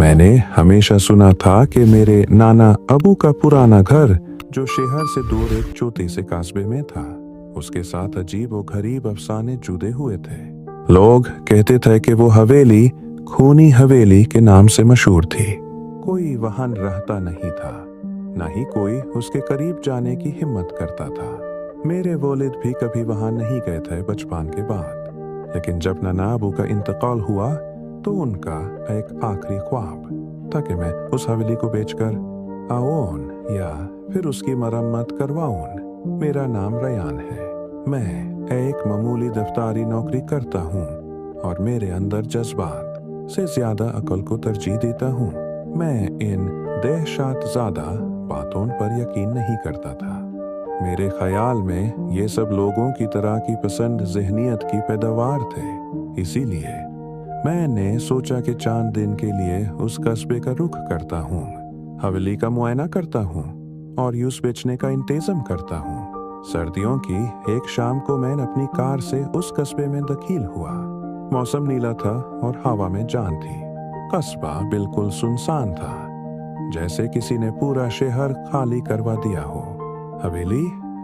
मैंने हमेशा सुना था कि मेरे नाना अबू का पुराना घर जो शहर से दूर एक छोटे से कस्बे में था, उसके साथ अजीब और गरीब अफसाने जुड़े हुए थे। लोग कहते थे कि वो हवेली खूनी हवेली के नाम से मशहूर थी। कोई वहां रहता नहीं था, न ही कोई उसके करीब जाने की हिम्मत करता था। मेरे वालिद भी कभी वहां नहीं गए थे बचपन के बाद, लेकिन जब नाना अबू का इंतकाल हुआ तो उनका एक आखिरी ख्वाब था कि मैं उस हवेली को बेचकर आऊं या फिर उसकी मरम्मत करवाऊं। मेरा नाम रयान है। मैं एक मामूली दफ्तारी नौकरी करता हूँ और मेरे अंदर जज्बात से ज्यादा अकल को तरजीह देता हूँ। मैं इन दहशत ज्यादा बातों पर यकीन नहीं करता था। मेरे ख्याल में ये सब लोगों की तरह की पसंद ज़हनियत की पैदावार थे। इसीलिए मैंने सोचा कि चंद दिन के लिए उस कस्बे का रुख करता हूँ, हवेली का मुआयना करता हूँ और यूस बेचने का इंतजाम करता हूँ। सर्दियों की एक शाम को मैं अपनी कार से उस कस्बे में दाखिल हुआ। मौसम नीला था और हवा में जान थी। कस्बा बिल्कुल सुनसान था, जैसे किसी ने पूरा शहर खाली करवा दिया हो। हवेली,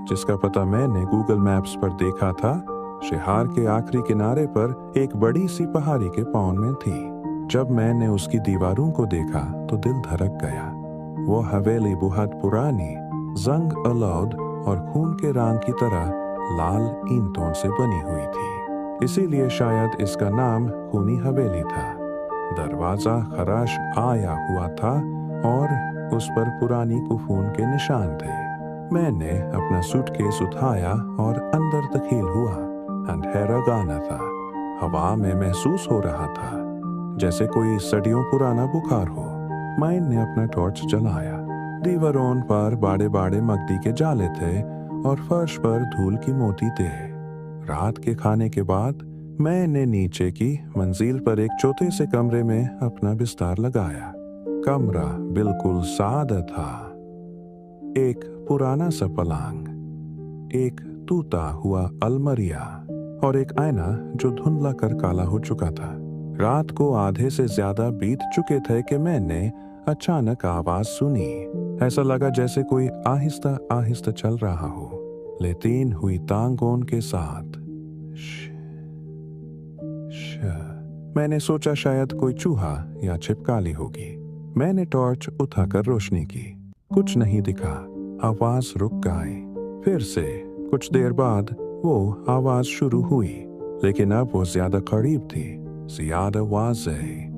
जिसका पता मैंने गूगल मैप्स पर देखा था, शहर के आखिरी किनारे पर एक बड़ी सी पहाड़ी के पाँव में थी। जब मैंने उसकी दीवारों को देखा तो दिल धड़क गया। वो हवेली बहुत पुरानी, जंग आलूद और खून के रंग की तरह लाल ईंटों से बनी हुई थी। इसीलिए शायद इसका नाम खूनी हवेली था। दरवाजा खराश आया हुआ था और उस पर पुरानी कुफून के निशान थे। मैंने अपना सूटकेस उठाया और अंदर दाखिल हुआ। अंधेरा गाना था। हवा में महसूस हो रहा था जैसे कोई सदियों पुराना बुखार हो। मैंने अपना टॉर्च जलाया। दीवारों पर बड़े बड़े मकड़ी के जाले थे और फर्श पर धूल की मोती थे। रात के खाने के बाद मैंने नीचे की मंजिल पर एक छोटे से कमरे में अपना बिस्तर लगाया। कमरा बिल्कुल सादा था। एक पुराना सा पलंग, एक टूटा हुआ अलमारिया और एक आईना जो धुंधला कर काला हो चुका था। रात को आधे से ज्यादा बीत चुके थे कि मैंने अचानक आवाज सुनी। ऐसा लगा जैसे कोई आहिस्ता आहिस्ता चल रहा हो, लेटीन हुई टांगों के साथ। मैंने सोचा शायद कोई चूहा या छिपकली होगी। मैंने टॉर्च उठाकर रोशनी की। कुछ नहीं दिखा। आवाज रुक गई। फिर से कुछ देर बाद वो आवाज शुरू हुई, लेकिन अब वो ज्यादा करीब थी, ज्यादा वाज़ेह।